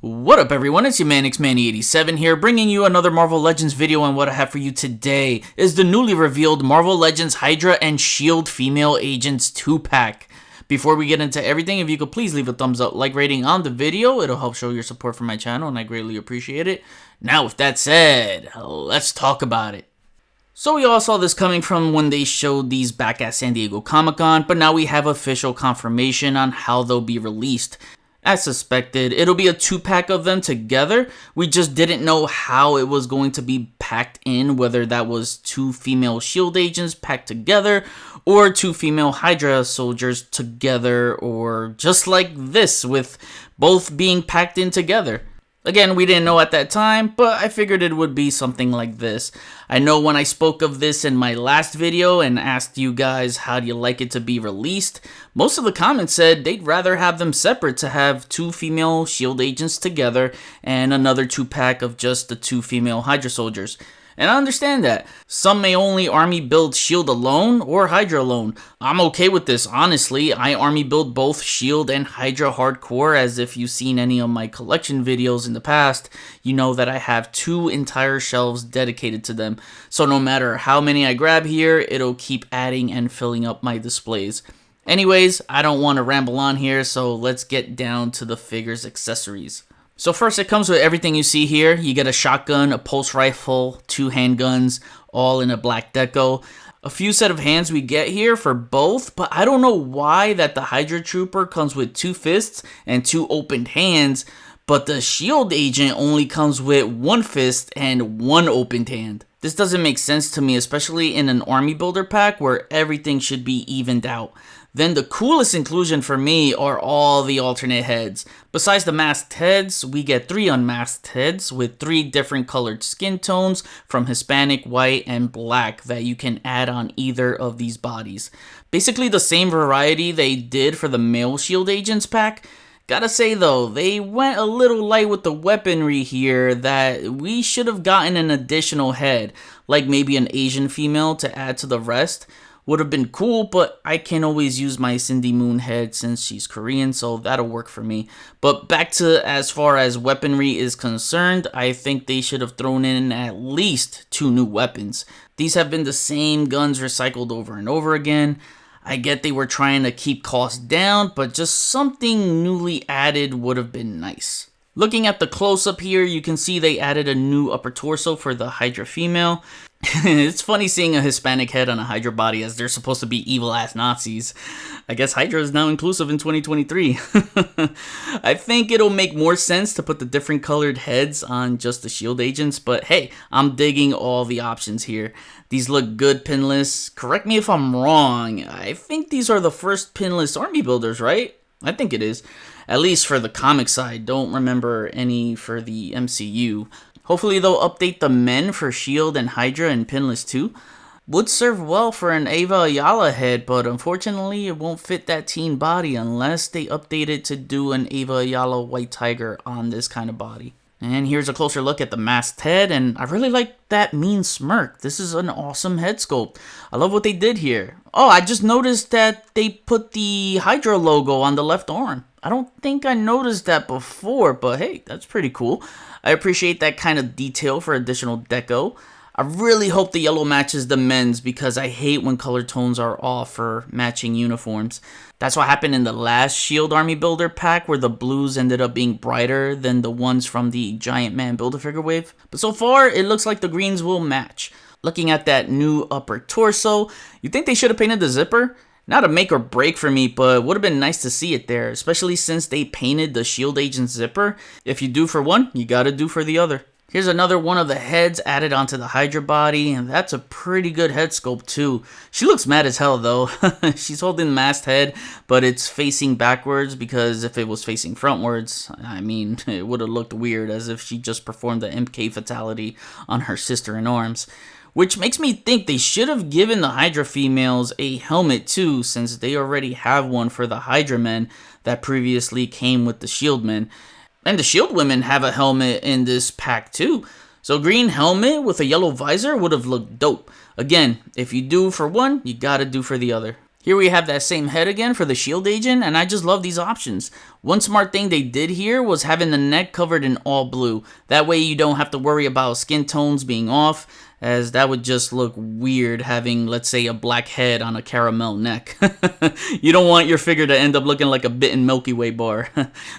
What up everyone, it's your man XManny87 here, bringing you another Marvel Legends video, and what I have for you today is the newly revealed Marvel Legends Hydra and S.H.I.E.L.D. Female Agents 2-pack. Before we get into everything, if you could please leave a thumbs up, like rating on the video, it'll help show your support for my channel and I greatly appreciate it. Now with that said, let's talk about it. So we all saw this coming from when they showed these back at San Diego Comic-Con, but now we have official confirmation on how they'll be released. As suspected, it'll be a 2-pack of them together. We just didn't know how it was going to be packed in, whether that was 2 female S.H.I.E.L.D. agents packed together, or 2 female Hydra soldiers together, or just like this, with both being packed in together. Again, we didn't know at that time, but I figured it would be something like this. I know when I spoke of this in my last video and asked you guys how do you like it to be released, most of the comments said they'd rather have them separate, to have 2 female S.H.I.E.L.D. agents together and another 2-pack of just the 2 female Hydra soldiers. And I understand that. Some may only army build S.H.I.E.L.D. alone or Hydra alone. I'm okay with this, honestly. I army build both S.H.I.E.L.D. and Hydra hardcore, as if you've seen any of my collection videos in the past, you know that I have 2 entire shelves dedicated to them. So no matter how many I grab here, it'll keep adding and filling up my displays. Anyways, I don't want to ramble on here, so let's get down to the figure's accessories. So first, it comes with everything you see here. You get a shotgun, a pulse rifle, 2 handguns, all in a black deco. A few set of hands we get here for both, but I don't know why that the Hydra Trooper comes with 2 fists and 2 opened hands, but the S.H.I.E.L.D. agent only comes with 1 fist and 1 opened hand. This doesn't make sense to me, especially in an army builder pack where everything should be evened out. Then the coolest inclusion for me are all the alternate heads. Besides the masked heads, we get 3 unmasked heads with 3 different colored skin tones from Hispanic, white, and black that you can add on either of these bodies. Basically the same variety they did for the male S.H.I.E.L.D. agents pack. Gotta say though, they went a little light with the weaponry here, that we should have gotten an additional head, like maybe an Asian female to add to the rest. Would have been cool, but I can always use my Cindy Moon head since she's Korean, so that'll work for me. But back to as far as weaponry is concerned, I think they should have thrown in at least 2 new weapons. These have been the same guns recycled over and over again. I get they were trying to keep costs down, but just something newly added would have been nice. Looking at the close-up here, you can see they added a new upper torso for the Hydra female. It's funny seeing a Hispanic head on a Hydra body, as they're supposed to be evil-ass Nazis. I guess Hydra is now inclusive in 2023. I think it'll make more sense to put the different colored heads on just the S.H.I.E.L.D. agents, but hey, I'm digging all the options here. These look good pinless. Correct me if I'm wrong. I think these are the first pinless army builders, right? I think it is. At least for the comic side. Don't remember any for the MCU. Hopefully they'll update the men for S.H.I.E.L.D. and Hydra and pinless too. Would serve well for an Ava Ayala head, but unfortunately it won't fit that teen body unless they update it to do an Ava Ayala White Tiger on this kind of body. And here's a closer look at the masked head, and I really like that mean smirk. This is an awesome head sculpt. I love what they did here. Oh, I just noticed that they put the Hydra logo on the left arm. I don't think I noticed that before, but hey, that's pretty cool. I appreciate that kind of detail for additional deco. I really hope the yellow matches the men's, because I hate when color tones are off for matching uniforms. That's what happened in the last S.H.I.E.L.D. Army Builder pack, where the blues ended up being brighter than the ones from the Giant Man Build-A-Figure wave. But so far, it looks like the greens will match. Looking at that new upper torso, you think they should have painted the zipper? Not a make or break for me, but would have been nice to see it there, especially since they painted the S.H.I.E.L.D. agent zipper. If you do for one, you gotta do for the other. Here's another one of the heads added onto the Hydra body, and that's a pretty good head sculpt too. She looks mad as hell though. She's holding the masked head, but it's facing backwards, because if it was facing frontwards, I mean, it would have looked weird, as if she just performed the MK fatality on her sister in arms. Which makes me think they should have given the Hydra females a helmet too, since they already have one for the Hydra men that previously came with the S.H.I.E.L.D. men. And the S.H.I.E.L.D. women have a helmet in this pack too. So green helmet with a yellow visor would have looked dope. Again, if you do for one, you gotta do for the other. Here we have that same head again for the S.H.I.E.L.D. agent, and I just love these options. One smart thing they did here was having the neck covered in all blue. That way you don't have to worry about skin tones being off, as that would just look weird having, let's say, a black head on a caramel neck. You don't want your figure to end up looking like a bitten Milky Way bar.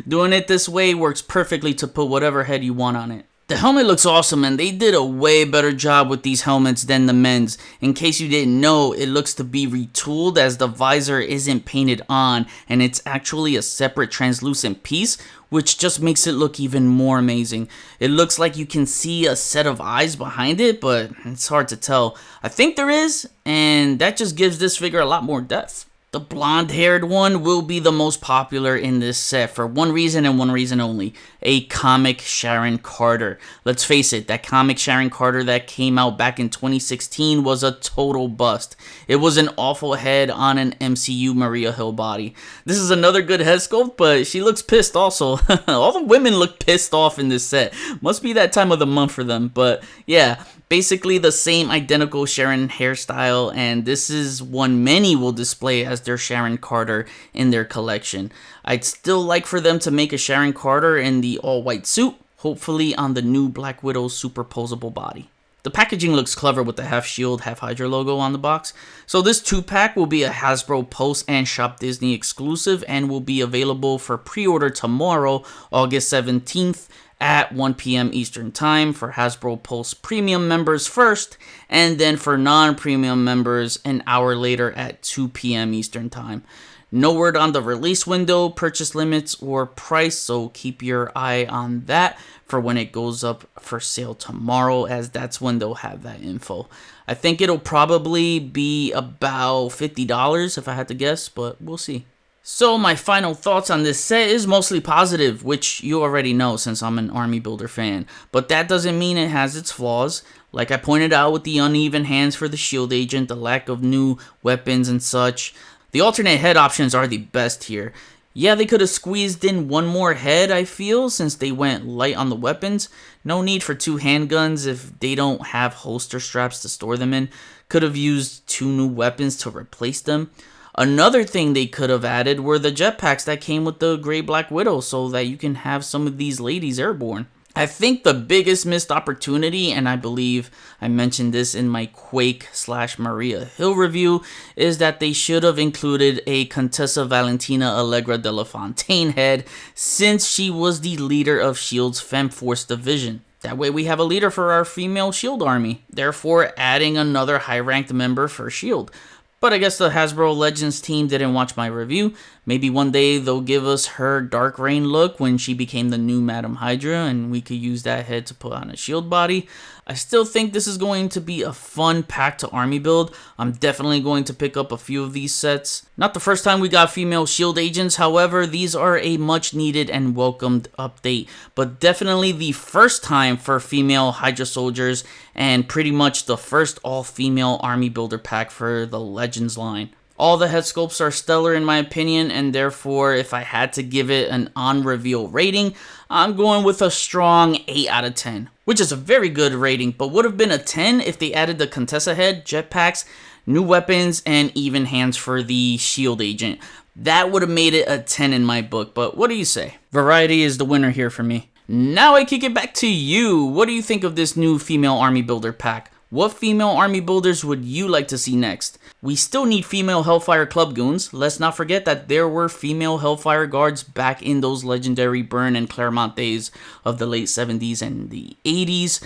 Doing it this way works perfectly to put whatever head you want on it. The helmet looks awesome, and they did a way better job with these helmets than the men's. In case you didn't know, it looks to be retooled as the visor isn't painted on and it's actually a separate translucent piece, which just makes it look even more amazing. It looks like you can see a set of eyes behind it, but it's hard to tell. I think there is, and that just gives this figure a lot more depth. The blonde-haired one will be the most popular in this set for one reason and one reason only: a comic Sharon Carter. Let's face it, that comic Sharon Carter that came out back in 2016 was a total bust. It was an awful head on an MCU Maria Hill body. This is another good head sculpt, but she looks pissed also. All the women look pissed off in this set. Must be that time of the month for them, but yeah. Basically the same identical Sharon hairstyle, and this is one many will display as their Sharon Carter in their collection. I'd still like for them to make a Sharon Carter in the all-white suit, hopefully on the new Black Widow superposable body. The packaging looks clever with the half S.H.I.E.L.D, half Hydra logo on the box. So this 2-pack will be a Hasbro Post and Shop Disney exclusive and will be available for pre-order tomorrow, August 17th. At 1 p.m. Eastern Time for Hasbro Pulse Premium members first, and then for non-premium members an hour later at 2 p.m. Eastern Time. No word on the release window, purchase limits, or price, so keep your eye on that for when it goes up for sale tomorrow, as that's when they'll have that info. I think it'll probably be about $50 if I had to guess, but we'll see. So my final thoughts on this set is mostly positive, which you already know since I'm an Army Builder fan. But that doesn't mean it has its flaws. Like I pointed out with the uneven hands for the S.H.I.E.L.D. agent, the lack of new weapons and such. The alternate head options are the best here. Yeah, they could have squeezed in one more head, I feel, since they went light on the weapons. No need for 2 handguns if they don't have holster straps to store them in. Could have used 2 new weapons to replace them. Another thing they could have added were the jetpacks that came with the Gray Black Widow so that you can have some of these ladies airborne. I think the biggest missed opportunity, and I believe I mentioned this in my Quake/Maria Hill review, is that they should have included a Contessa Valentina Allegra de la Fontaine head, since she was the leader of S.H.I.E.L.D's FemForce division. That way we have a leader for our female S.H.I.E.L.D. army, therefore adding another high-ranked member for S.H.I.E.L.D. But I guess the Hasbro Legends team didn't watch my review. Maybe one day they'll give us her Dark Reign look when she became the new Madam Hydra, and we could use that head to put on a S.H.I.E.L.D. body. I still think this is going to be a fun pack to army build. I'm definitely going to pick up a few of these sets. Not the first time we got female S.H.I.E.L.D. agents, however, these are a much needed and welcomed update. But definitely the first time for female Hydra soldiers, and pretty much the first all-female army builder pack for the Legends line. All the head sculpts are stellar in my opinion, and therefore if I had to give it an on-reveal rating, I'm going with a strong 8 out of 10. Which is a very good rating, but would have been a 10 if they added the Contessa head, jetpacks, new weapons, and even hands for the S.H.I.E.L.D. agent. That would have made it a 10 in my book, but what do you say? Variety is the winner here for me. Now I kick it back to you. What do you think of this new female army builder pack? What female army builders would you like to see next? We still need female Hellfire Club goons. Let's not forget that there were female Hellfire guards back in those legendary Byrne and Claremont days of the late 70s and the 80s.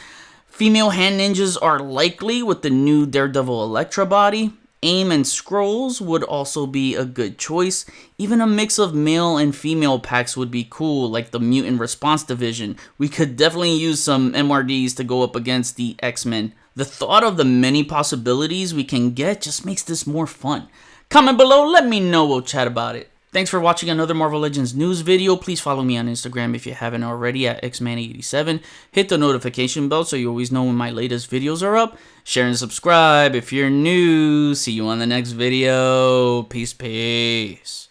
Female hand ninjas are likely with the new Daredevil Elektra body. AIM and Scrolls would also be a good choice. Even a mix of male and female packs would be cool, like the Mutant Response Division. We could definitely use some MRDs to go up against the X-Men. The thought of the many possibilities we can get just makes this more fun. Comment below, let me know, we'll chat about it. Thanks for watching another Marvel Legends news video. Please follow me on Instagram if you haven't already at xman87. Hit the notification bell so you always know when my latest videos are up. Share and subscribe if you're new. See you on the next video. Peace, peace.